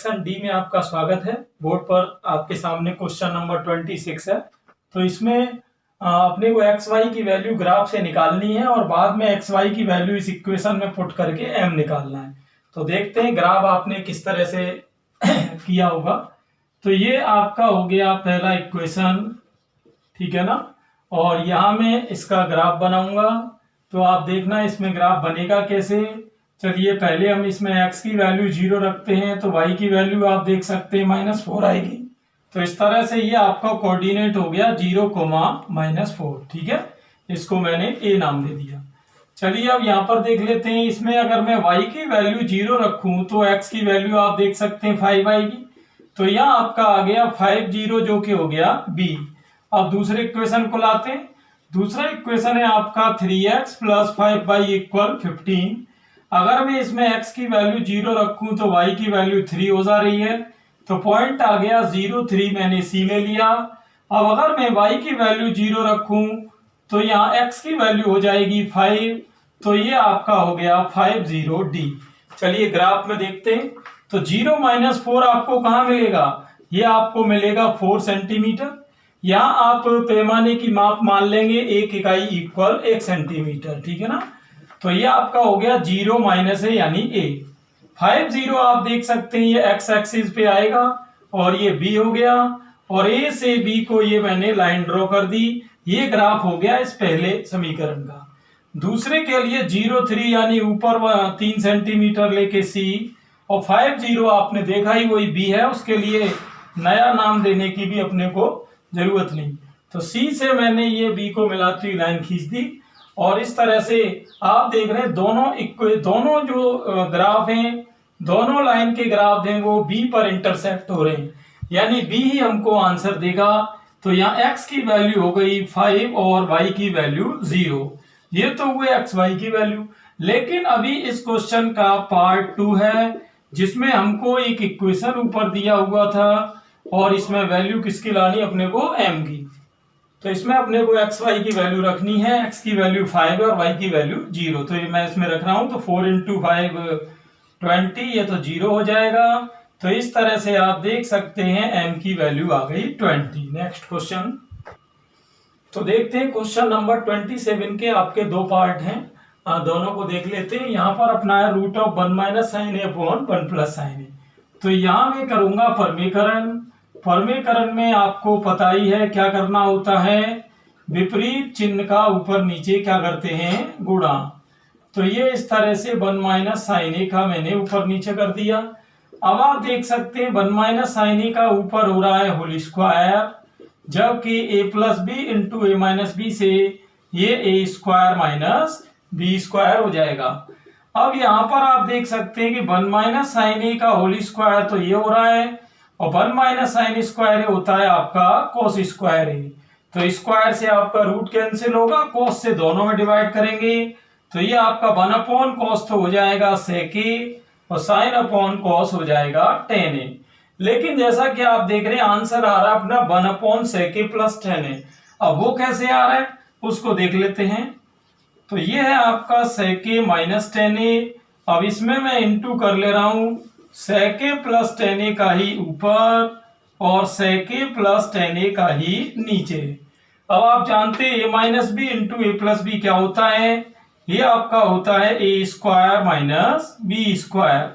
Section D में आपका स्वागत है। बोर्ड पर आपके सामने क्वेश्चन नंबर 26 है। तो इसमें अपने को एक्स वाई की वैल्यू ग्राफ से निकालनी है और बाद में एक्स वाई की वैल्यू इस इक्वेशन में पुट करके एम निकालना है। तो देखते हैं ग्राफ आपने किस तरह से किया होगा। तो ये आपका हो गया पहला इक्वेशन, ठीक है ना। और यहाँ में इसका ग्राफ बनाऊंगा, तो आप देखना इसमें ग्राफ बनेगा कैसे। चलिए पहले हम इसमें x की वैल्यू 0 रखते हैं, तो y की वैल्यू आप देख सकते हैं -4 आएगी। तो इस तरह से ये आपका कोऑर्डिनेट हो गया 0, -4, ठीक है। इसको मैंने a नाम दे दिया। चलिए अब यहाँ पर देख लेते हैं, इसमें अगर मैं y की वैल्यू 0 रखूं तो x की वैल्यू आप देख सकते हैं 5 आएगी। तो यहाँ आपका आ गया 5 0 जो कि हो गया b। अब दूसरे इक्वेशन को लाते हैं। दूसरा इक्वेशन है आपका 3x + 5y = 15। अगर मैं इसमें x की वैल्यू 0 रखूं तो y की वैल्यू 3 हो जा रही है। तो पॉइंट आ गया 0 3, मैंने c ले लिया। अब अगर मैं y की वैल्यू 0 रखूं तो यहाँ x की वैल्यू हो जाएगी 5। तो ये आपका हो गया 5 0 d। चलिए ग्राफ में देखते हैं। तो 0 - 4 आपको कहाँ मिलेगा? ये आपको मिलेगा 4 सेंटीमीटर। यहाँ आप पैमाने की माप मान लेंगे, 1 इकाई इक्वल 1 सेंटीमीटर, ठीक है ना। तो ये आपका हो गया 0 माइनस है यानी a। 5 0 आप देख सकते हैं ये x एक्सिस पे आएगा और ये b हो गया, और a से b को ये मैंने लाइन ड्रॉ कर दी। ये ग्राफ हो गया इस पहले समीकरण का। दूसरे के लिए 0 3 यानी ऊपर 3 सेंटीमीटर लेके c, और 5 0 आपने देखा ही वही b है, उसके लिए नया नाम देने की भी अपने को जरूरत नहीं। तो c से मैंने ये b को मिलाती हुई लाइन खींच दी, और इस तरह से आप देख रहे हैं दोनों जो ग्राफ हैं, दोनों लाइन के ग्राफ हैं वो b पर इंटरसेक्ट हो रहे हैं, यानी b ही हमको आंसर देगा। तो यहाँ x की वैल्यू हो गई 5 और y की वैल्यू 0। ये तो हुए x y की वैल्यू। लेकिन अभी इस क्वेश्चन का पार्ट 2 है, जिसमें हमको एक इक्वेशन ऊपर दिया हुआ था और इसमें वैल्यू किसकी लानी, अपने को m की। तो इसमें अपने को x y की वैल्यू रखनी है। x की वैल्यू 5 है और y की वैल्यू 0। तो ये मैं इसमें रख रहा हूं। तो 4 × 5 20, ये तो 0 हो जाएगा। तो इस तरह से आप देख सकते हैं m की वैल्यू आ गई 20। Next question. तो देखते हैं क्वेश्चन नंबर 27 के आपके दो पार्ट हैं, दोनों को देख लेते हैं। यहाँ पर अपना है √1 - sin a / 1 + sin a। तो यहाँ मैं करूंगा परमीकरण। परमीकरण में आपको पता ही है क्या करना होता है, विपरीत चिन्ह का ऊपर नीचे क्या करते हैं, गुणा। तो ये इस तरह से 1 - sin a का मैंने ऊपर नीचे कर दिया। अब आप देख सकते हैं 1 - sin a का ऊपर हो रहा है होल स्क्वायर, जबकि a + b × a - b से ये a² - b² हो जाएगा। अब यहाँ पर आप देख सकते हैं कि 1 - sin a का होल स्क्वायर तो ये हो रहा है, और 1 - sin स्क्वायर होता है आपका cos स्क्वायर है। तो स्क्वायर से आपका रूट कैंसिल होगा, cos से दोनों में डिवाइड करेंगे। तो ये आपका 1/cos तो हो जाएगा sec a, और sin/cos हो जाएगा tan a। लेकिन जैसा कि आप देख रहे हैं आंसर आ रहा है अपना 1/sec a + tan a। अब वो कैसे आ रहा है उसको देख लेते हैं। तो ये है आपका sec a - tan a। अब इसमें मैं इंटू कर ले रहा हूं sec a + tan a का ही ऊपर और sec a + tan a का ही नीचे। अब आप जानते हैं a - b × a + b क्या होता है, ये आपका होता है a² - b²।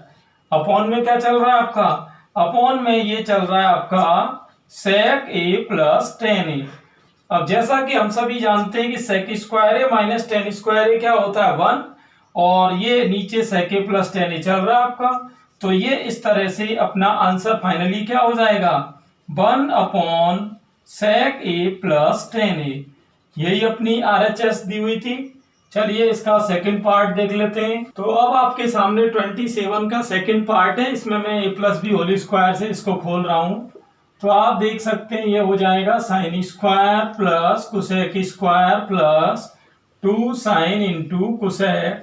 अपॉन में क्या चल रहा है आपका, अपॉन में ये चल रहा है आपका sec a + tan a। अब जैसा कि हम सभी जानते हैं कि sec² - tan² क्या होता है 1, और ये नीचे sec a + tan a चल रहा है आपका। तो ये इस तरह से अपना आंसर फाइनली क्या हो जाएगा, 1/sec a + tan a। यही अपनी RHS दी हुई थी। चलिए इसका सेकंड पार्ट देख लेते हैं। तो अब आपके सामने 27 का सेकंड पार्ट है। इसमें मैं a + b होल स्क्वायर से इसको खोल रहा हूं। तो आप देख सकते हैं ये हो जाएगा sin² + cosec² + 2 sin × cosec,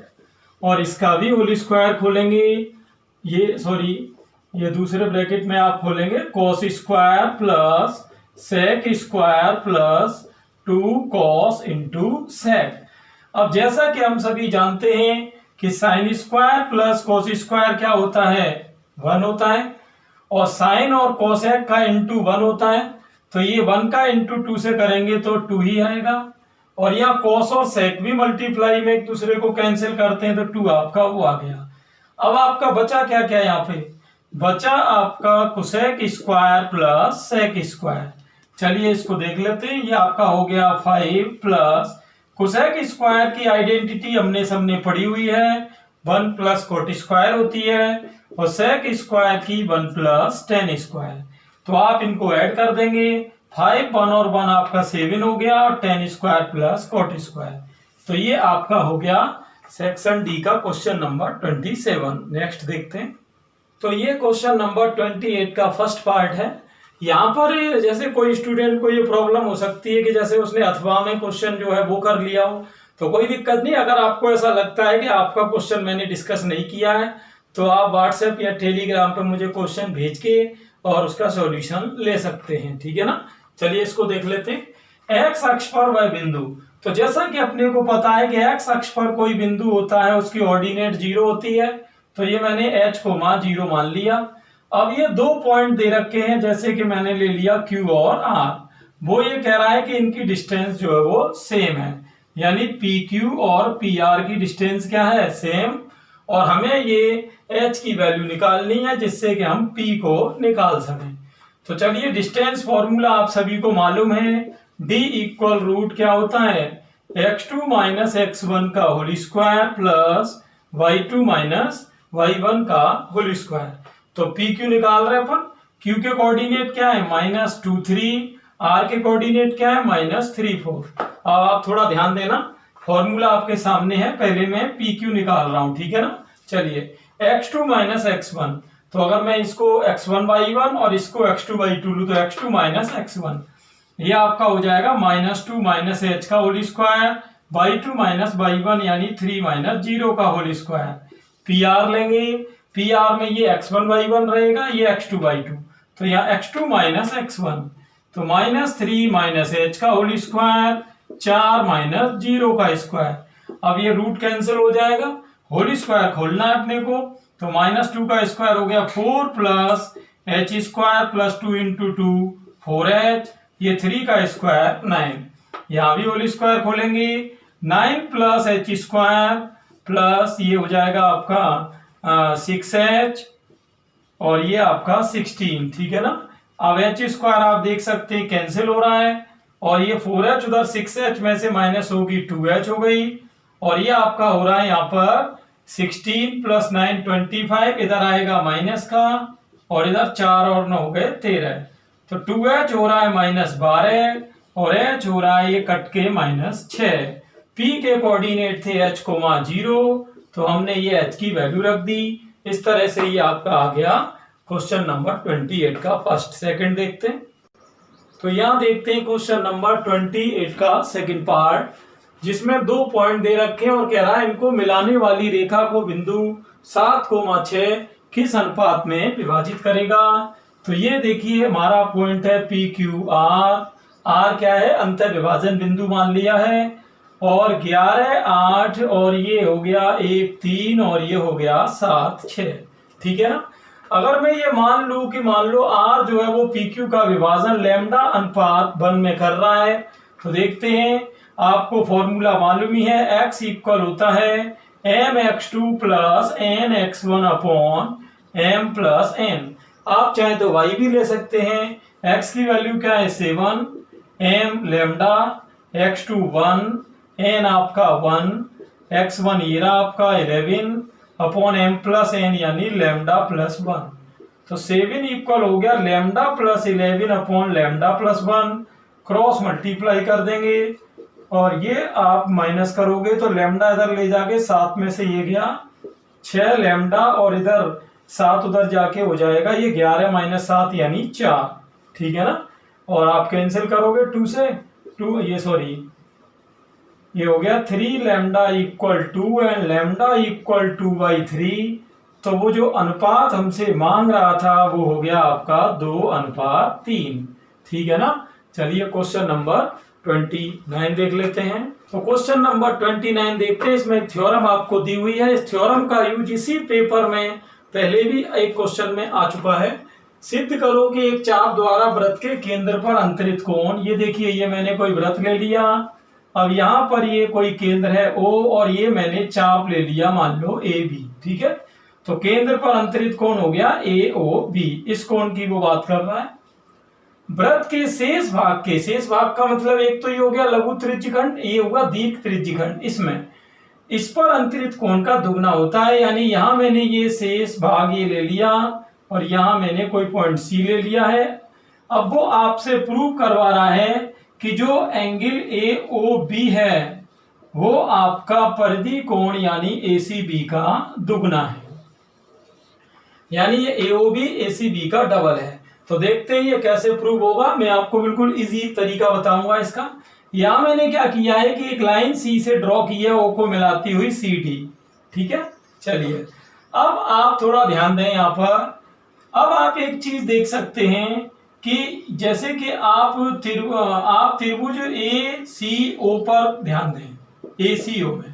और इसका भी होल स्क्वायर खोलेंगे। ये दूसरे ब्रैकेट में आप खोलेंगे cos² + sec² + 2 cos × sec। अब जैसा कि हम सभी जानते हैं कि sin² + cos² क्या होता है, 1 होता है, और साइन और कोसेक का इंटू 1 होता है, तो ये 1 का इंटू 2 से करेंगे तो 2 ही आएगा। और यहाँ कोस और सेक भी मल्टीप्लाई में एक दूसरे को कैंसिल करते हैं तो 2 आपका वो आ गया। अब आपका बचा क्या क्या, यहाँ पे बचा आपका cosec square plus sec square. चलिए इसको देख लेते हैं। ये आपका हो गया 5 प्लस कोसेक स्क्वायर की आइडेंटिटी हमने सबने पढ़ी हुई है, 1 प्लस कोट स्क्वायर होती है, और सेक स्क्वायर की 1 प्लस टेन स्क्वायर। तो आप इनको ऐड कर देंगे, 5 1 और 1 आपका 7 हो गया, और 10 स्क्वायर प्लस कोट स्क्वायर। तो ये आपका हो गया सेक्शन डी का क्वेश्चन नंबर 27। नेक्स्ट देखते हैं। तो ये क्वेश्चन नंबर 28 का फर्स्ट पार्ट है। यहाँ पर जैसे कोई स्टूडेंट को ये प्रॉब्लम हो सकती है कि जैसे उसने अथवा में क्वेश्चन जो है वो कर लिया हो, तो कोई दिक्कत नहीं। अगर आपको ऐसा लगता है कि आपका क्वेश्चन मैंने डिस्कस नहीं किया है, तो आप व्हाट्सएप या टेलीग्राम पर मुझे क्वेश्चन भेज के और उसका सॉल्यूशन ले सकते हैं, ठीक है ना। चलिए इसको देख लेते हैं। एक्स अक्ष पर वह बिंदु, तो जैसा कि अपने को पता है कि एक्स अक्ष पर कोई बिंदु होता है उसकी ऑर्डिनेट 0 होती है, तो ये मैंने h को 0 मान लिया। अब ये 2 पॉइंट दे रखे हैं, जैसे कि मैंने ले लिया Q और R। वो ये कह रहा है कि इनकी डिस्टेंस जो है वो सेम है, यानी PQ और PR की डिस्टेंस क्या है, सेम। और हमें ये h की वैल्यू निकालनी है जिससे कि हम P को निकाल सकें। तो चलिए डिस्टेंस फॉर्मूला आप सभी को मालूम है, D इक्वल रूट क्या होता है, x2 माइनस x1 का whole square plus y2 minus y1 का होल स्क्वायर। तो PQ निकाल रहे अपन। Q के कोऑर्डिनेट क्या है, -2 3, R के कोऑर्डिनेट क्या है, -3 4। अब आप थोड़ा ध्यान देना, फॉर्मूला आपके सामने है, पहले मैं PQ निकाल रहा हूं, ठीक है ना। चलिए x2 माइनस x1, तो अगर मैं इसको x1 y1 और इसको x2 y2 लूं तो x2 माइनस x1, ये आपका हो जाएगा -2 माइनस h का whole square, y2 minus y1 यानी 3 माइनस 0 का होल स्क्वायर। PR लेंगे, PR में ये x1 y1 रहेगा, ये x2 y2, तो यहाँ x2 माइनस x1, तो -3 माइनस h का होल स्क्वायर, 4 माइनस 0 का स्क्वायर। अब ये रूट कैंसिल हो जाएगा, होल स्क्वायर खोलना है अपने को, तो -2 का स्क्वायर हो गया 4 plus h square plus 2 into 2 4h, ये 3 का स्क्वायर 9। यहाँ भी होल स्क्वायर खोलेंगे, 9 प्लस h स्क्वायर प्लस ये हो जाएगा आपका 6h, और ये आपका 16, ठीक है ना। अब h स्क्वायर आप देख सकते हैं कैंसिल हो रहा है, और ये 4h उधर 6h में से माइनस होगी 2h हो गई, और ये आपका हो रहा है यहाँ पर 16 प्लस 9 25, इधर आएगा माइनस का, और इधर 4 और 9 हो गए 13, तो 2h हो रहा है -12, और h हो रहा है ये कट के -6। P के कोऑर्डिनेट थे h, 0, तो हमने ये h की वैल्यू रख दी। इस तरह से ये आपका आ गया क्वेश्चन नंबर 28 का फर्स्ट। सेकंड देखते हैं। तो यहाँ देखते हैं क्वेश्चन नंबर 28 का सेकंड पार्ट, जिसमें 2 पॉइंट दे रखे हैं और कह रहा है इनको मिलाने वाली रेखा को बिंदु 7,6 किस अनुपात में विभाजित करेगा। तो ये देखिए हमारा पॉइंट है PQR, R क्या है, अंतर विभाजन बिंदु मान लिया है, और 11 8, और ये हो गया 1 3, और ये हो गया 7 6, ठीक है ना। अगर मैं ये मान लूं कि मान लो R जो है वो PQ का विभाजन लैम्डा अनुपात 1 में कर रहा है, तो देखते हैं, आपको फॉर्मूला मालूम ही है, x इक्वल होता है mx2 plus nx1 upon m plus n। आप चाहे तो y भी ले सकते हैं, x की वैल्यू क्या है 7, m लैम्डा, x2 1, n आपका 1, x1 ये रहा आपका 11 अपॉन m प्लस n यानी लैम्डा प्लस 1। तो 7 इक्वल हो गया lambda plus 11 upon lambda plus 1, cross multiply कर देंगे, और ये आप माइनस करोगे तो लैम्डा इधर ले जाके 7 में से ये गया 6 लैम्डा, और इधर 7 उधर जाके हो जाएगा ये 11 माइनस 7 यानी 4, ठीक है ना। और आप कैंसिल करोगे 2 से 2, ये सॉरी ये हो गया 3 lambda equal 2 and lambda equal 2/3। तो वो जो अनुपात हमसे मांग रहा था वो हो गया आपका 2:3, ठीक है ना। चलिए क्वेश्चन नंबर 29 देख लेते हैं। तो क्वेश्चन नंबर 29 देखते हैं। इसमें थ्योरम आपको दी हुई है। इस थ्योरम का यूज इसी पेपर में पहले भी एक क्वेश्चन में आ चुका है। सिद्ध करो कि एक चाप द्वारा वृत्त के केंद्र पर अंतरित कोण, ये देखिए ये मैंने कोई वृत्त ले लिया, अब यहाँ पर ये कोई केंद्र है O और ये मैंने चाप ले लिया मान लो AB, ठीक है। तो केंद्र पर अंतरित कोण हो गया AOB, इस कोण की वो बात कर रहा है। वृत्त के शेष भाग का मतलब एक तो ये हो गया लघु त्रिज्यखंड, ये होगा दीर्घ त्रिज्यखंड, इसमें इस पर अंतरित कोण का दुगना होता है, यानी यहां मैंने ये शेष भाग ये ले लिया और यहां मैंने कोई पॉइंट C ले लिया है। अब वो आपसे प्रूव करवा रहा है कि जो एंगल AOB है वो आपका परिधि कोण यानी ACB का दुगना है, यानी ये AOB ACB का डबल है। तो देखते हैं ये कैसे प्रूव होगा, मैं आपको बिल्कुल इजी तरीका बताऊंगा इसका। यहां मैंने क्या किया है कि एक लाइन C से ड्रॉ की है O को मिलाती हुई CD, ठीक है। चलिए अब आप थोड़ा ध्यान दें यहाँ पर। अब आप एक चीज देख सकते हैं कि जैसे कि आप त्रिभुज ACO पर ध्यान दें, ACO में।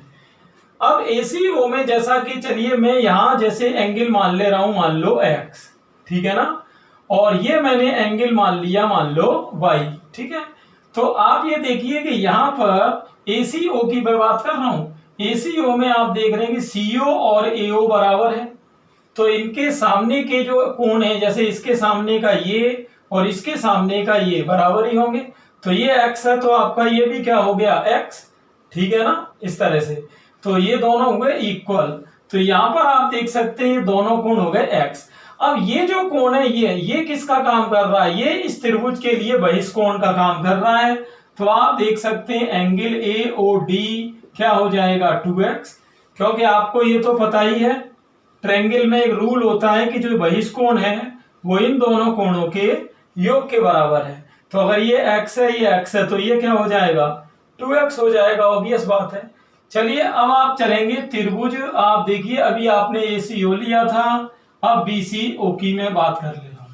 अब ACO में जैसा कि चलिए मैं यहां जैसे एंगल मान ले रहा हूं, मान लो X, ठीक है ना, और ये मैंने एंगल मान लिया मान लो Y, ठीक है। तो आप ये देखिए कि यहां पर ACO की मैं बात कर रहा हूं, ACO में आप देख रहे हैं कि CO और AO बराबर है, तो इनके सामने के जो कोण है, जैसे इसके सामने का ये और इसके सामने का ये बराबर ही होंगे, तो ये X है तो आपका ये भी क्या हो गया X, ठीक है ना, इस तरह से। तो ये दोनों हो गए इक्वल, तो यहां पर आप देख सकते हैं दोनों कोण हो गए X। अब ये जो कोण है ये किसका काम कर रहा है, ये इस त्रिभुज के लिए बहिष्कोण का काम कर रहा है। तो आप देख सकते हैं एंगल AOD क्या हो जाएगा 2x, क्योंकि आपको ये तो पता ही है ट्रायंगल में एक रूल होता है कि जो बहिष्कोण है वो इन दोनों कोणों के योग के बराबर है। तो अगर ये x है ये x है तो ये क्या हो जाएगा 2x हो जाएगा, ऑब्वियस बात है। चलिए अब आप चलेंगे त्रिभुज, आप देखिए अभी आपने ACO लिया था, अब BCO की मैं बात कर ले रहा हूं।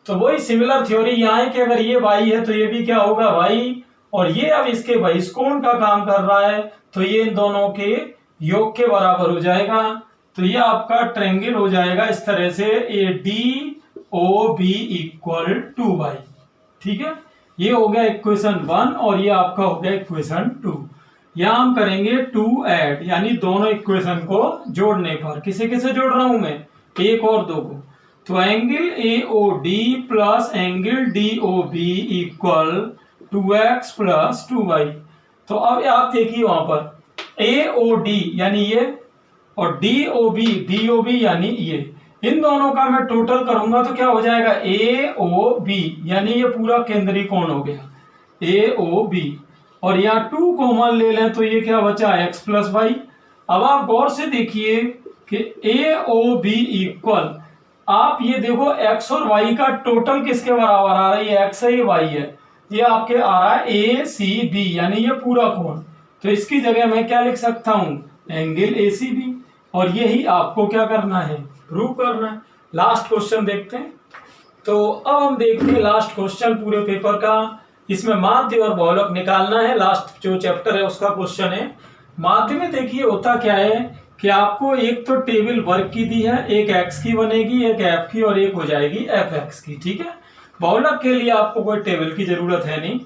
तो वही सिमिलर थ्योरी यहाँ है कि अगर ये y है तो ये भी क्या होगा y, और ये अब इसके बहिष्कोण का काम कर रहा है तो ये इन दोनों के योग के बराबर हो जाएगा। तो ये आपका ट्रायंगल हो जाएगा इस तरह से ADOB इक्वल टू y, ठीक है। ये हो गया इक्वेशन 1 और ये आपका हो गया इक्वेशन 2। यहां हम करेंगे 2 ऐड, यानी दोनों इक्वेशन को जोड़ने पर, किसे किसे जोड़ रहा हूं मैं, 1 और 2 को। तो angle AOD plus angle DOB equal 2x plus 2y। तो अब आप देखिए वहां पर AOD यानी ये और DOB यानी ये, इन दोनों का मैं टोटल करूंगा तो क्या हो जाएगा AOB, यानी ये पूरा केंद्रीय कोण हो गया AOB, और यहाँ 2 कॉमन ले लें तो ये क्या बचा x प्लस वाई। अब आप गौर से देखिए कि AOB इक्वल, आप ये देखो x और y का टोटल किसके बराबर आ रहा है, ये x है ये y है, ये आपके आ रहा है ACB, यानी ये पूरा कोण। तो इसकी जगह मैं क्या लिख सकता हूं, एंगल ACB, और यही आपको क्या करना है, प्रूव करना है। लास्ट क्वेश्चन देखते हैं। तो अब हम देखते हैं लास्ट क्वेश्चन पूरे पेपर का, इसमें माध्य और बहुलक निकालना है, लास्ट जो चैप्टर है उसका क्वेश्चन है। माध्य में देखिए होता क्या है कि आपको एक तो टेबल वर्ग की दी है, एक x की बनेगी, एक f की और एक हो जाएगी fx की, ठीक है। बहुलक के लिए आपको कोई टेबल की जरूरत है नहीं।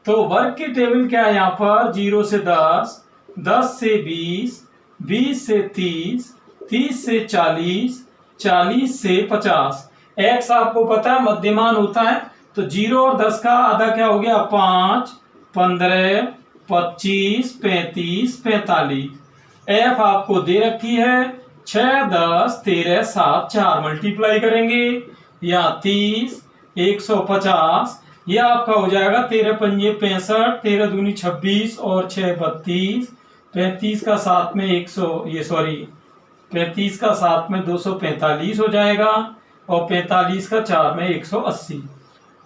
तो वर्ग की टेबल क्या है यहाँ पर, 0 से 10, 10 से 20, 20 से 30, 30 से 40, 40 से 50। x आपको पता है मध्यमान होता है, तो 0 और 10 का आधा क्या हो गया 5, 15, 25, 35, 45। f आपको दे रखी है 6, 10, 13, 7, 4 मल्टीप्लाई करेंगे, या 30, 150, ये आपका हो जाएगा 13 पंजे 65, 13 दूनी 26 और 6 32, 35 का 7 में 35 का 7 में 245 हो जाएगा, और 45 का 4 में 180।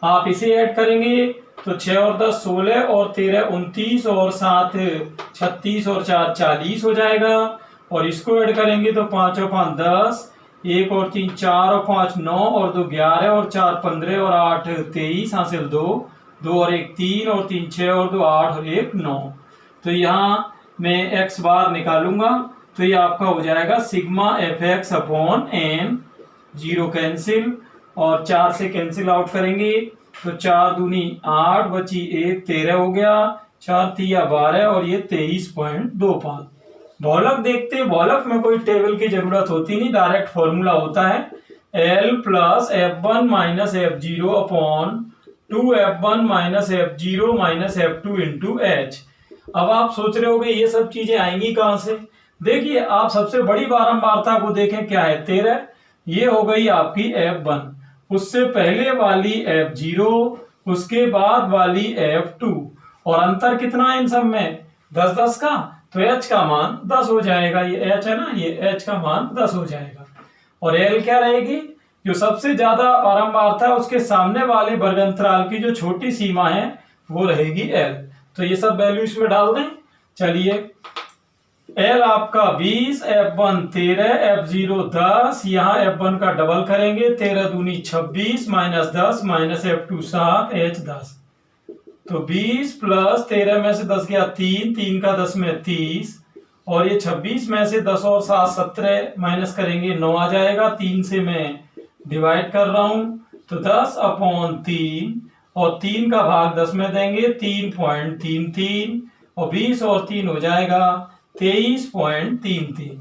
आप इसे ऐड करेंगे तो 6 और 10 16 और 13 29 और 7 36 और 4 40 हो जाएगा। और इसको ऐड करेंगे तो 5 और 5 10, 1 और 3 4 और 5 9 और 2 11 और 4 15 और 8 23, हासिल 2, 2 और 1 3 और 3 6 और 2 8 और 1 9। तो यहाँ मैं x बार निकालूंगा तो ये आपका हो जाएगा sigma fx upon n, 0 cancel, और 4 से कैंसिल आउट करेंगे तो 4 दूनी 8 बची 1 13 हो गया, 4 तिया 12 और ये 23.25। भौलक देखते हैं, भौलक में कोई टेबल की जरूरत होती नहीं, डायरेक्ट फॉर्मूला होता है L plus F1 minus F0 upon 2F1 minus F0 minus F2 into H। अब आप सोच रहे होगे ये सब चीजें आएंगी कहां से। देखिए आप सबसे बड़ी बारंबारता को देखें, क्या है 13, ये हो गई आपकी F1, उससे पहले वाली F0, उसके बाद वाली F2, और अंतर कितना है इन सब में 10-10 का, तो H का मान 10 हो जाएगा। ये H है ना, ये H का मान 10 हो जाएगा। और L क्या रहेगी, जो सबसे ज्यादा बारंबारता है उसके सामने वाले वर्गंतराल की जो छोटी सीमा है वो रहेगी L। तो ये सब वैल्यू इसमें डाल दें। चलिए L आपका 20, F1 13, F0 10, यहाँ F1 का डबल करेंगे 13 दूनी 26 माइनस 10 माइनस F2 7, H 10। तो 20 प्लस 13 में से 10 गया 3, 3 का 10 में 30, और ये 26 में से 10 और 7 17 माइनस करेंगे 9 आ जाएगा, 3 से मैं डिवाइड कर रहा हूं तो 10 अपॉन 3, और 3 का भाग 10 में देंगे 3.33, और 20 और 3 हो जाएगा 23.33।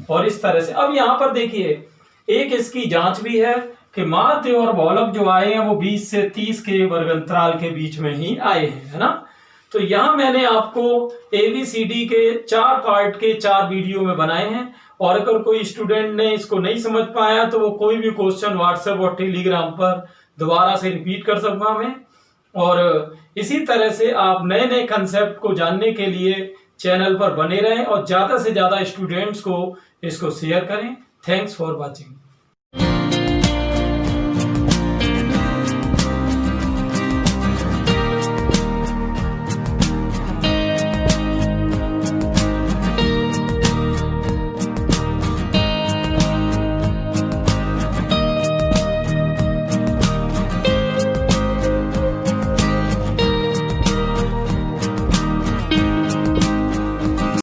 और इस तरह से अब यहाँ पर देखिए एक इसकी जांच भी है कि माध्य और भौलक जो आए हैं वो 20 से 30 के वर्गंतराल के बीच में ही आए हैं, है ना। तो यहाँ मैंने आपको ABCD के 4 पार्ट के 4 वीडियो में बनाए हैं, और अगर कोई स्टूडेंट ने इसको नहीं समझ पाया तो वो कोई भी क्वेश्चन व्हाट्सएप और टेलीग्राम पर दोबारा से रिपीट कर सकूंगा मैं। और इसी तरह से आप नए नए कंसेप्ट को जानने के लिए चैनल पर बने रहें और ज्यादा से ज्यादा स्टूडेंट्स को इसको शेयर करें। Thanks for watching.